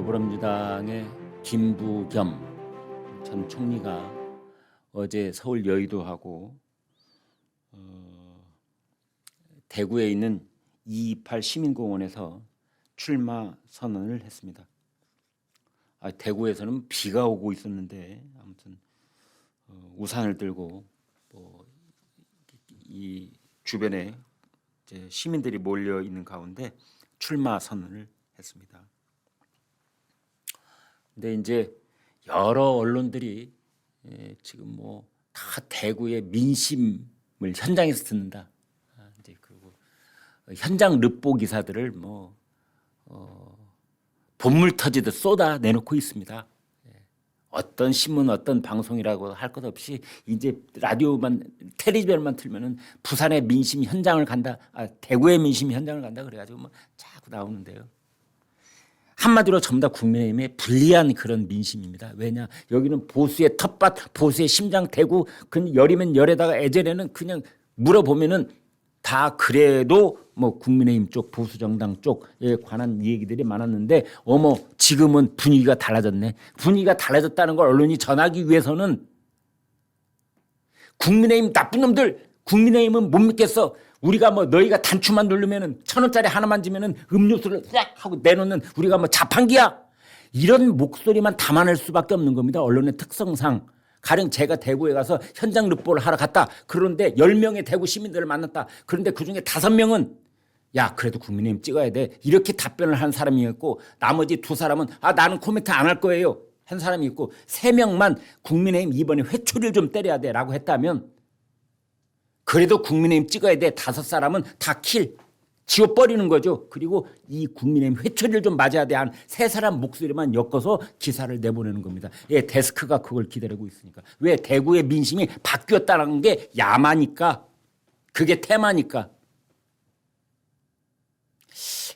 더불어민주당의 김부겸 전 총리가 어제 서울 여의도하고 대구에 있는 228 시민공원에서 출마 선언을 했습니다. 대구에서는 비가 오고 있었는데 아무튼 우산을 들고 이 주변에 이제 시민들이 몰려 있는 가운데 출마 선언을 했습니다. 근데 이제 여러 언론들이 지금 다 대구의 민심을 현장에서 듣는다. 이제 그리고 현장 르포 기사들을 본물 터지듯 쏟아 내놓고 있습니다. 어떤 신문, 어떤 방송이라고 할 것 없이 이제 라디오만, 텔레비전만 틀면은 부산의 민심 현장을 간다, 대구의 민심 현장을 간다 그래가지고 자꾸 나오는데요. 한마디로 전부 다 국민의힘의 불리한 그런 민심입니다. 왜냐, 여기는 보수의 텃밭, 보수의 심장 대구, 그 열이면 열에다가 예전에는 그냥 물어보면은 다 그래도 국민의힘 쪽, 보수정당 쪽에 관한 얘기들이 많았는데 지금은 분위기가 달라졌네. 분위기가 달라졌다는 걸 언론이 전하기 위해서는 국민의힘 나쁜 놈들, 국민의힘은 못 믿겠어. 우리가 너희가 단추만 누르면은 1,000원짜리 하나만 주면은 음료수를 싹 하고 내놓는 우리가 자판기야. 이런 목소리만 담아낼 수밖에 없는 겁니다. 언론의 특성상. 가령 제가 대구에 가서 현장 르포를 하러 갔다. 그런데 10명의 대구 시민들을 만났다. 그런데 그중에 5명은 야, 그래도 국민의힘 찍어야 돼. 이렇게 답변을 한 사람이었고, 나머지 2사람은 나는 코멘트 안 할 거예요. 한 사람이 있고, 3명만 국민의힘 이번에 회초리를 좀 때려야 돼 라고 했다면, 그래도 국민의힘 찍어야 돼. 5사람은 다 지워버리는 거죠. 그리고 이 국민의힘 회초리를 좀 맞아야 돼. 한 3사람 목소리만 엮어서 기사를 내보내는 겁니다. 데스크가 그걸 기다리고 있으니까. 왜? 대구의 민심이 바뀌었다는 게 야마니까. 그게 테마니까.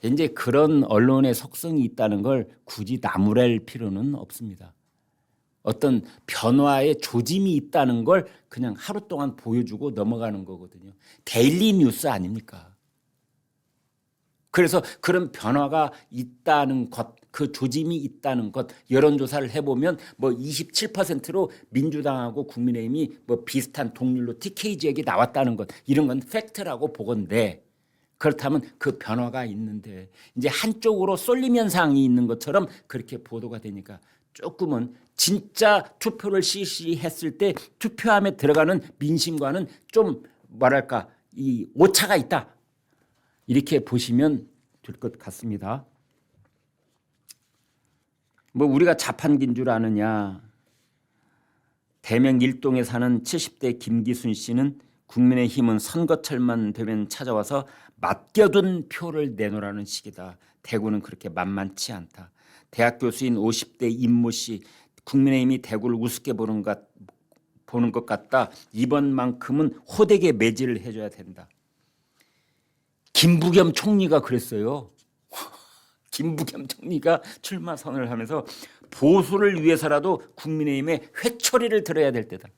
이제 그런 언론의 속성이 있다는 걸 굳이 나무랄 필요는 없습니다. 어떤 변화의 조짐이 있다는 걸 그냥 하루 동안 보여주고 넘어가는 거거든요. 데일리 뉴스 아닙니까? 그래서 그런 변화가 있다는 것, 그 조짐이 있다는 것, 여론조사를 해보면 27%로 민주당하고 국민의힘이 비슷한 동률로 TK 지역이 나왔다는 것, 이런 건 팩트라고 보건데, 그렇다면 그 변화가 있는데 이제 한쪽으로 쏠림 현상이 있는 것처럼 그렇게 보도가 되니까 조금은 진짜 투표를 실시했을 때 투표함에 들어가는 민심과는 좀 이 오차가 있다. 이렇게 보시면 될 것 같습니다. 우리가 자판기인 줄 아느냐. 대명 일동에 사는 70대 김기순 씨는 국민의힘은 선거철만 되면 찾아와서 맡겨둔 표를 내놓으라는 식이다. 대구는 그렇게 만만치 않다. 대학 교수인 50대 임모 씨, 국민의힘이 대구를 우습게 보는 것 같다. 이번만큼은 호되게 매질을 해줘야 된다. 김부겸 총리가 그랬어요. 김부겸 총리가 출마 선언을 하면서 보수를 위해서라도 국민의힘의 회초리를 들어야 될 때다.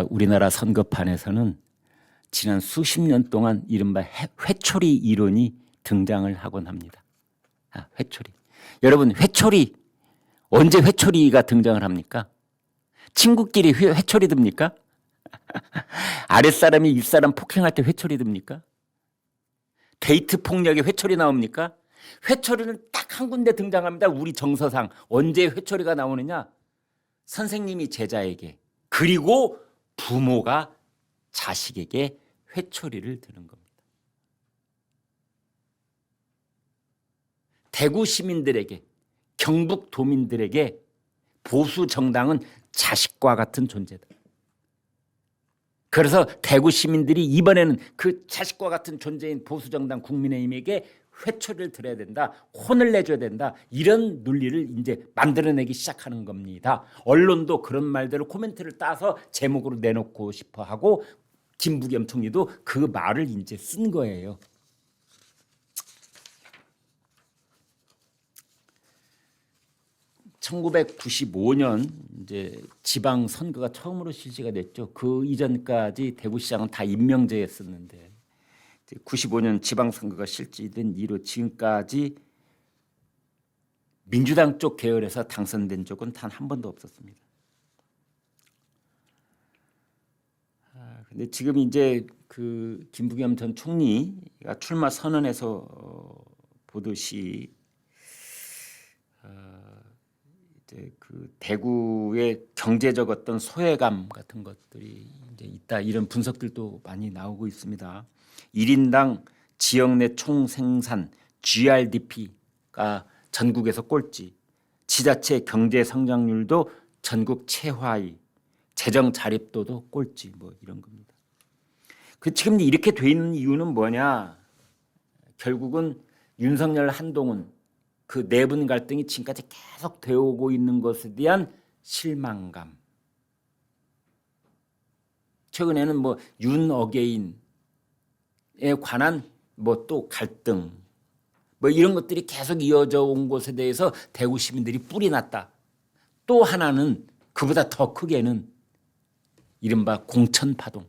우리나라 선거판에서는 지난 수십 년 동안 이른바 회초리 이론이 등장을 하곤 합니다. 회초리. 여러분, 회초리 언제 회초리가 등장을 합니까? 친구끼리 회초리 듭니까? 아랫사람이 윗사람 폭행할 때 회초리 듭니까? 데이트 폭력에 회초리 나옵니까? 회초리는 딱 한 군데 등장합니다. 우리 정서상. 언제 회초리가 나오느냐? 선생님이 제자에게, 그리고 부모가 자식에게 회초리를 드는 겁니다. 대구 시민들에게, 경북 도민들에게 보수 정당은 자식과 같은 존재다. 그래서 대구 시민들이 이번에는 그 자식과 같은 존재인 보수정당 국민의힘에게 회초리를 들어야 된다. 혼을 내줘야 된다. 이런 논리를 이제 만들어내기 시작하는 겁니다. 언론도 그런 말들을 코멘트를 따서 제목으로 내놓고 싶어 하고 김부겸 총리도 그 말을 이제 쓴 거예요. (1995년) 이제 지방 선거가 처음으로 실시가 됐죠. 그 이전까지 대구시장은 다 임명제였었는데 95년 지방 선거가 실시된 이후 지금까지 민주당 쪽 계열에서 당선된 적은 단 한 번도 없었습니다. 근데 지금 이제 그 김부겸 전 총리가 출마 선언에서 보듯이 이제 그 대구의 경제적 어떤 소외감 같은 것들이 이제 있다, 이런 분석들도 많이 나오고 있습니다. 1인당 지역 내 총생산 GRDP가 전국에서 꼴찌, 지자체 경제 성장률도 전국 최하위, 재정 자립도도 꼴찌, 뭐 이런 겁니다. 그 지금 이렇게 돼 있는 이유는 뭐냐? 결국은 윤석열, 한동훈 그 내분 갈등이 지금까지 계속 되어오고 있는 것에 대한 실망감. 최근에는 뭐 윤어게인에 관한 뭐 또 갈등, 뭐 이런 것들이 계속 이어져 온 것에 대해서 대구 시민들이 뿔이 났다. 또 하나는 그보다 더 크게는 이른바 공천파동.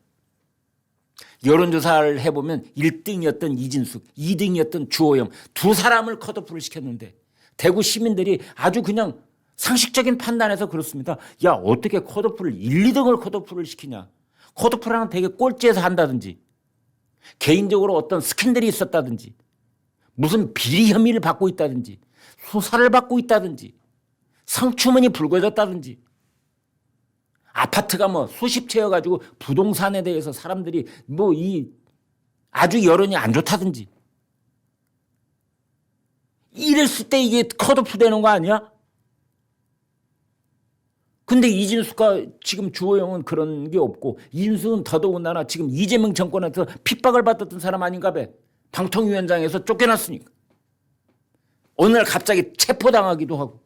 여론조사를 해보면 1등이었던 이진숙, 2등이었던 주호영 두 사람을 컷오프를 시켰는데 대구 시민들이 아주 그냥 상식적인 판단에서 그렇습니다. 야, 어떻게 컷오프를 1, 2등을 컷오프를 시키냐. 컷오프라는 되게 꼴찌에서 한다든지 개인적으로 어떤 스캔들이 있었다든지 무슨 비리 혐의를 받고 있다든지 수사를 받고 있다든지 성추문이 불거졌다든지 아파트가 뭐 수십 채여가지고 부동산에 대해서 사람들이 뭐 이 아주 여론이 안 좋다든지 이랬을 때 이게 컷오프 되는 거 아니야? 근데 이진숙과 지금 주호영은 그런 게 없고 이진숙은 더더군다나 지금 이재명 정권에서 핍박을 받았던 사람 아닌가 봐. 방통위원장에서 쫓겨났으니까. 어느 날 갑자기 체포당하기도 하고.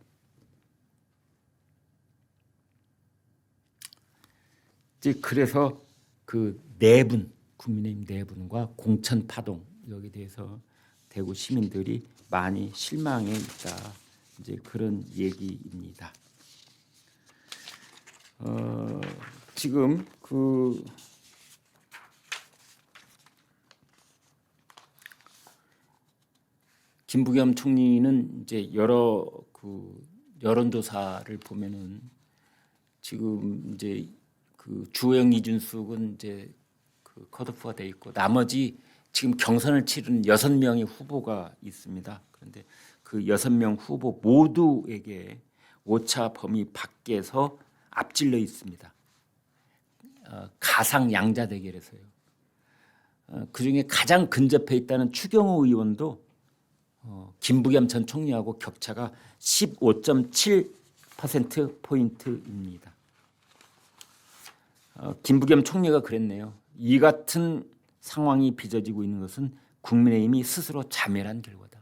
이제 그래서 그 내분, 국민의힘 내분과 공천 파동 여기에 대해서 대구 시민들이 많이 실망해 있다. 이제 그런 얘기입니다. 지금 그 김부겸 총리는 이제 여러 그 여론조사를 보면은 지금 이제 그 주호영, 이준숙은 이제 그 컷오프가 돼 있고 나머지 지금 경선을 치르는 6명의 후보가 있습니다. 그런데 그 6명 후보 모두에게 오차 범위 밖에서 앞질러 있습니다. 가상 양자 대결에서요. 그중에 가장 근접해 있다는 추경호 의원도 김부겸 전 총리하고 격차가 15.7%포인트입니다. 김부겸 총리가 그랬네요. 이 같은 상황이 빚어지고 있는 것은 국민의힘이 스스로 자멸한 결과다.